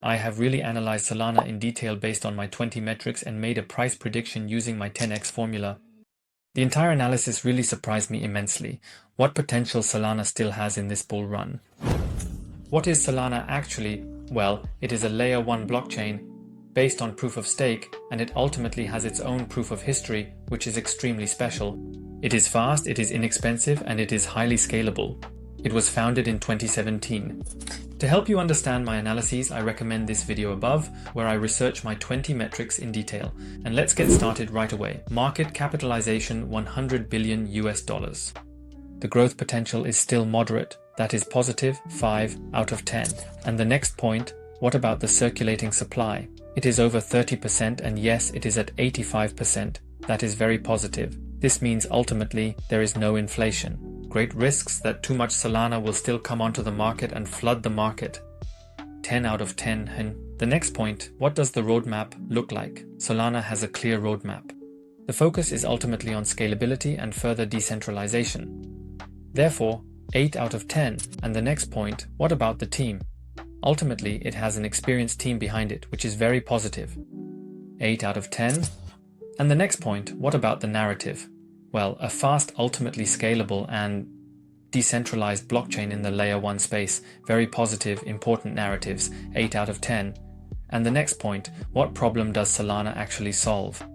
I have really analyzed Solana in detail based on my 20 metrics and made a price prediction using my 10x formula. The entire analysis really surprised me immensely. What potential Solana still has in this bull run? What is Solana actually? Well, it is a layer 1 blockchain based on proof of stake, and it ultimately has its own proof of history, which is extremely special. It is fast, it is inexpensive, and it is highly scalable. It was founded in 2017. To help you understand my analyses, I recommend this video above, where I research my 20 metrics in detail. And let's get started right away. Market capitalization $100 billion US. The growth potential is still moderate. That is positive 5 out of 10. And the next point, what about the circulating supply? It is over 30%, and yes, it is at 85%. That is very positive. This means ultimately there is no inflation. Great risks that too much Solana will still come onto the market and flood the market. 10 out of 10. And the next point, what does the roadmap look like? Solana has a clear roadmap. The focus is ultimately on scalability and further decentralization. Therefore, 8 out of 10. And the next point, what about the team? Ultimately, it has an experienced team behind it, which is very positive. 8 out of 10. And the next point, what about the narrative? Well, a fast, ultimately scalable and decentralized blockchain in the layer 1 space. Very positive, important narratives. 8 out of 10. And the next point, what problem does Solana actually solve?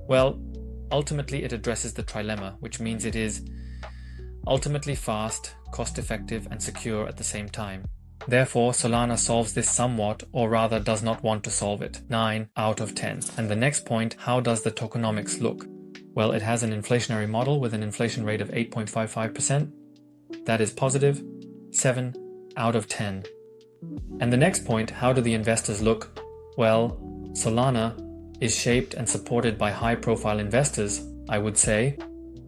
Well, ultimately it addresses the trilemma, which means it is ultimately fast, cost-effective, and secure at the same time. Therefore, Solana solves this somewhat, or rather does not want to solve it. 9 out of 10. And the next point, how does the tokenomics look? Well, it has an inflationary model with an inflation rate of 8.55%. That is positive. 7 out of 10. And the next point, how do the investors look? Well, Solana is shaped and supported by high-profile investors, I would say.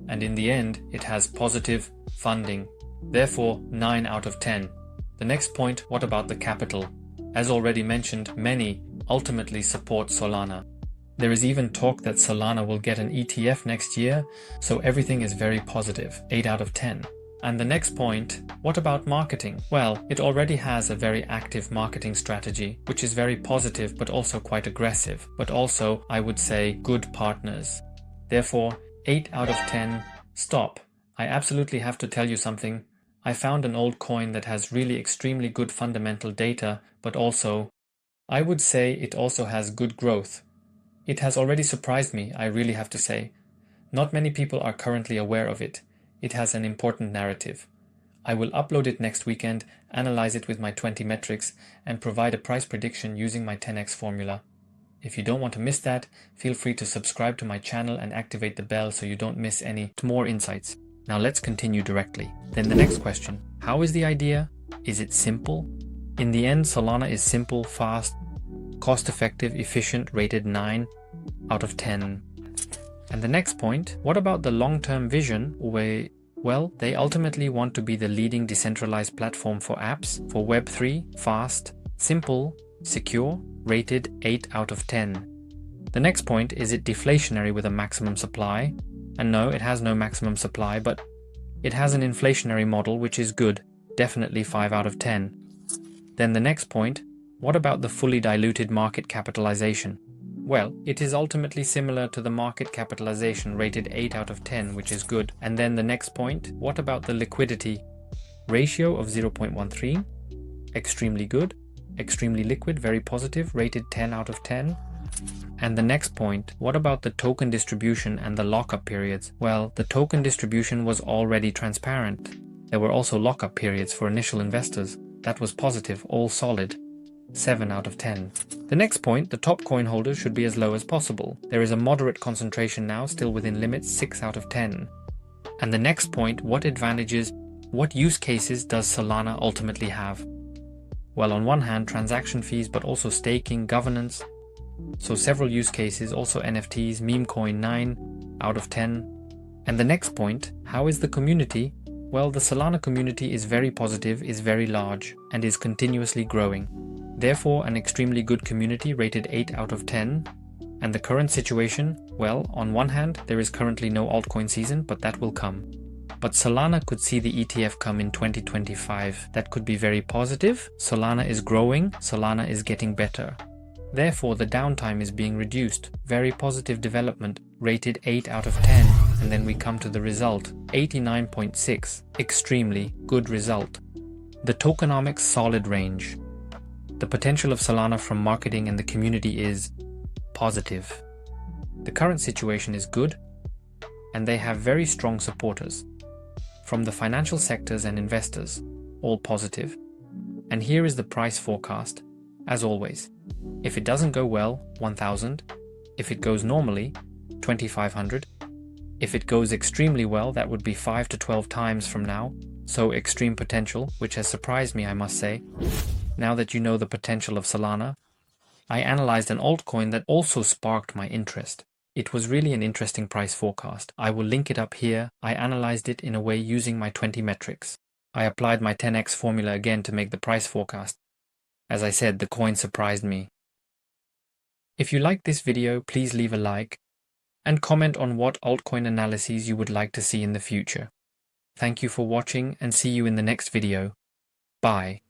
And in the end, it has positive funding. Therefore, 9 out of 10. The next point, what about the capital? As already mentioned, many ultimately support Solana. There is even talk that Solana will get an ETF next year, so everything is very positive. 8 out of 10. And the next point, what about marketing? Well, it already has a very active marketing strategy, which is very positive but also quite aggressive, but also, I would say, good partners. Therefore, 8 out of 10. Stop. I absolutely have to tell you something. I found an old coin that has really extremely good fundamental data, but also, I would say it also has good growth. It has already surprised me, I really have to say. Not many people are currently aware of it. It has an important narrative. I will upload it next weekend, analyze it with my 20 metrics, and provide a price prediction using my 10x formula. If you don't want to miss that, feel free to subscribe to my channel and activate the bell so you don't miss any more insights. Now let's continue directly. Then the next question, how is the idea? Is it simple? In the end, Solana is simple, fast, cost-effective, efficient, rated 9 out of 10. And the next point, what about the long-term vision? Well, they ultimately want to be the leading decentralized platform for apps, for Web3, fast, simple, secure, rated 8 out of 10. The next point, is it deflationary with a maximum supply? And no, it has no maximum supply, but it has an inflationary model, which is good, definitely 5 out of 10. Then the next point, what about the fully diluted market capitalization? Well, it is ultimately similar to the market capitalization rated 8 out of 10, which is good. And then the next point, what about the liquidity? Ratio of 0.13, extremely good, extremely liquid, very positive, rated 10 out of 10. And the next point, what about the token distribution and the lockup periods? Well, the token distribution was already transparent. There were also lockup periods for initial investors. That was positive, all solid. 7 out of 10. The next point, the top coin holders should be as low as possible. There is a moderate concentration now, still within limits, 6 out of 10. And the next point, what advantages, what use cases does Solana ultimately have? Well, on one hand, transaction fees, but also staking, governance. So several use cases, also NFTs, meme coin 9 out of 10. And the next point, how is the community? Well, the Solana community is very positive, is very large, and is continuously growing. Therefore, an extremely good community rated 8 out of 10. And the current situation, well, on one hand, there is currently no altcoin season, but that will come. But Solana could see the ETF come in 2025. That could be very positive. Solana is growing, Solana is getting better. Therefore, the downtime is being reduced. Very positive development, rated 8 out of 10. And then we come to the result, 89.6. Extremely good result. The tokenomics solid range. The potential of Solana from marketing and the community is positive. The current situation is good, and they have very strong supporters. From the financial sectors and investors, all positive. And here is the price forecast, as always. If it doesn't go well, 1,000. If it goes normally, 2,500. If it goes extremely well, that would be 5 to 12 times from now. So extreme potential, which has surprised me, I must say. Now that you know the potential of Solana, I analyzed an altcoin that also sparked my interest. It was really an interesting price forecast. I will link it up here. I analyzed it in a way using my 20 metrics. I applied my 10x formula again to make the price forecast. As I said, the coin surprised me. If you liked this video, please leave a like and comment on what altcoin analyses you would like to see in the future. Thank you for watching and see you in the next video. Bye.